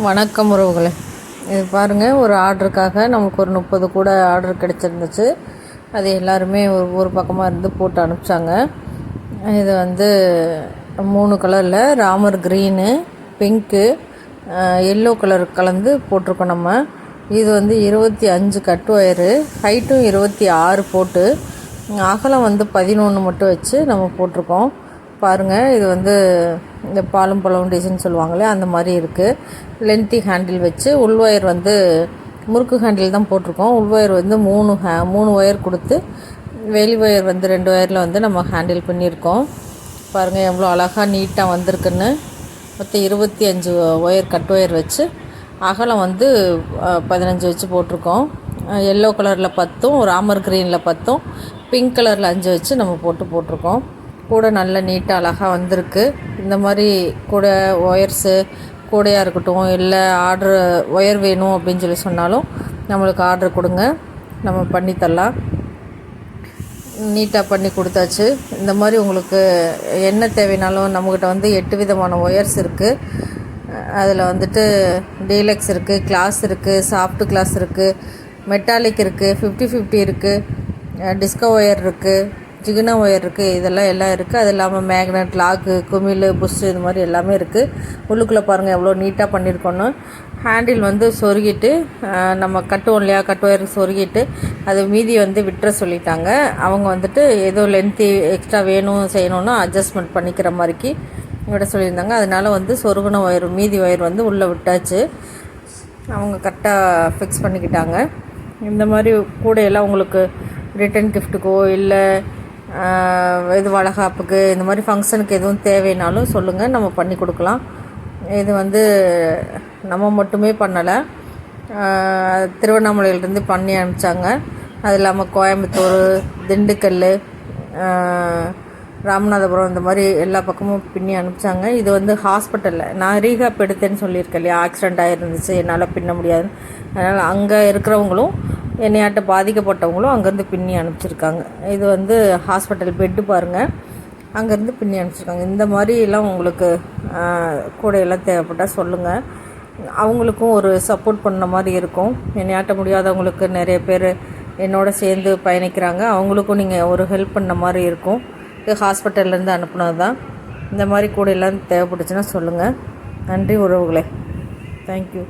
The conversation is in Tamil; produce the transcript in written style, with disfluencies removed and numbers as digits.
வணக்கம் உறவுகளே. இது பாருங்கள், ஒரு ஆர்டருக்காக நமக்கு ஒரு 30 கூட ஆர்டர் கிடச்சிருந்துச்சு. அது எல்லாருமே ஒரு பக்கமாக இருந்து போட்டு அனுப்பிச்சாங்க. இது 3 கலரில் Ramar green, pink, yellow colour கலந்து போட்டிருக்கோம் நம்ம. இது 25 கட் ஒயரு, ஹைட்டும் 26 போட்டு, அகலம் 11 மட்டும் வச்சு நம்ம போட்டிருக்கோம். பாருங்கள், இது இந்த பாலும் பழம் டிசைன் சொல்லுவாங்களே அந்த மாதிரி இருக்குது. லென்த்தி ஹேண்டில் வச்சு உள்வயர் முறுக்கு ஹேண்டில் தான் போட்டிருக்கோம். உள்வயர் 3 ஒயர் கொடுத்து, வெளி ஒயர் 2 ஒயரில் நம்ம ஹேண்டில் பண்ணியிருக்கோம். பாருங்கள் எவ்வளோ அழகாக நீட்டாக வந்திருக்குன்னு. மொத்தம் 25 ஒயர் கட் ஒயர் வச்சு அகலம் 15 வச்சு போட்டிருக்கோம். எல்லோ கலரில் 10, ராமர் க்ரீனில் 10, பிங்க் கலரில் 5 வச்சு நம்ம போட்டிருக்கோம். கூட நல்ல நீட்டாக அழகாக வந்திருக்கு. இந்த மாதிரி கூட ஒயர்ஸு கூடையாக இருக்கட்டும், இல்லை ஆர்டரு ஒயர் வேணும் அப்படின்னு சொல்லி சொன்னாலும் நம்மளுக்கு ஆர்டர் கொடுங்க, நம்ம பண்ணித்தரலாம். நீட்டாக பண்ணி கொடுத்தாச்சு. இந்த மாதிரி உங்களுக்கு என்ன தேவைனாலும் நம்மக்கிட்ட 8 விதமான ஒயர்ஸ் இருக்குது. அதில் டீலக்ஸ் இருக்குது, கிளாஸ் இருக்குது, சாஃப்ட் கிளாஸ் இருக்குது, மெட்டாலிக் இருக்குது, 50-50 இருக்குது, டிஸ்கோ ஒயர் இருக்குது, ஜிகினா ஒயர் இருக்குது. எல்லாம் இருக்குது. அது இல்லாமல் மேக்னெட், லாக்கு, குமிழ், புஷ்ஷு, இது மாதிரி எல்லாமே இருக்குது. உள்ளுக்குள்ளே பாருங்கள் எவ்வளோ நீட்டாக பண்ணியிருக்கோன்னு. ஹேண்டில் சொருகிட்டு நம்ம கட்டுவோம் இல்லையா, கட் ஒயர் சொருகிட்டு அது மீதி விட்டுற சொல்லிட்டாங்க. அவங்க ஏதோ லென்த்து எக்ஸ்ட்ரா வேணும் செய்யணுன்னா அட்ஜஸ்ட்மெண்ட் பண்ணிக்கிற மாதிரிக்கு விட சொல்லியிருந்தாங்க. அதனால் சொருகுன ஒயர் மீதி ஒயர் உள்ளே விட்டாச்சு. அவங்க கரெக்டாக ஃபிக்ஸ் பண்ணிக்கிட்டாங்க. இந்த மாதிரி கூடையெல்லாம் உங்களுக்கு ரிட்டன் கிஃப்ட்டுக்கோ இல்லை இது வளகாப்புக்கு இந்த மாதிரி ஃபங்க்ஷனுக்கு எதுவும் தேவைனாலும் சொல்லுங்கள், நம்ம பண்ணி கொடுக்கலாம். இது நம்ம மட்டுமே பண்ணலை, திருவண்ணாமலையிலேருந்து பண்ணி அனுப்பிச்சாங்க. அது இல்லாமல் கோயம்புத்தூர், திண்டுக்கல், ராமநாதபுரம் இந்த மாதிரி எல்லா பக்கமும் பின்னி அனுப்பிச்சாங்க. இது ஹாஸ்பிட்டலில் நான் ரீஹாப் எடுத்தேன்னு சொல்லியிருக்கேன் இல்லையா, ஆக்சிடெண்ட் ஆகிருந்துச்சு, என்னால் பின்ன முடியாது. அதனால் அங்கே இருக்கிறவங்களும் என்னையாட்ட பாதிக்கப்பட்டவங்களும் அங்கேருந்து பின்னி அனுப்பிச்சிருக்காங்க. இது ஹாஸ்பிட்டல் பெட்டு பாருங்கள், அங்கேருந்து பின்னி அனுப்பிச்சிருக்காங்க. இந்த மாதிரிலாம் உங்களுக்கு கூடையெல்லாம் தேவைப்பட்டால் சொல்லுங்கள். அவங்களுக்கும் ஒரு சப்போர்ட் பண்ண மாதிரி இருக்கும். என்னையாட்ட முடியாதவங்களுக்கு நிறைய பேர் என்னோட சேர்ந்து பயணிக்கிறாங்க. அவங்களுக்கும் நீங்கள் ஒரு ஹெல்ப் பண்ண மாதிரி இருக்கும். இது ஹாஸ்பிட்டல்லேருந்து அனுப்புனது தான். இந்த மாதிரி கூடையெல்லாம் தேவைப்பட்டுச்சுன்னா சொல்லுங்கள். நன்றி உறவுகளே. தேங்க்யூ.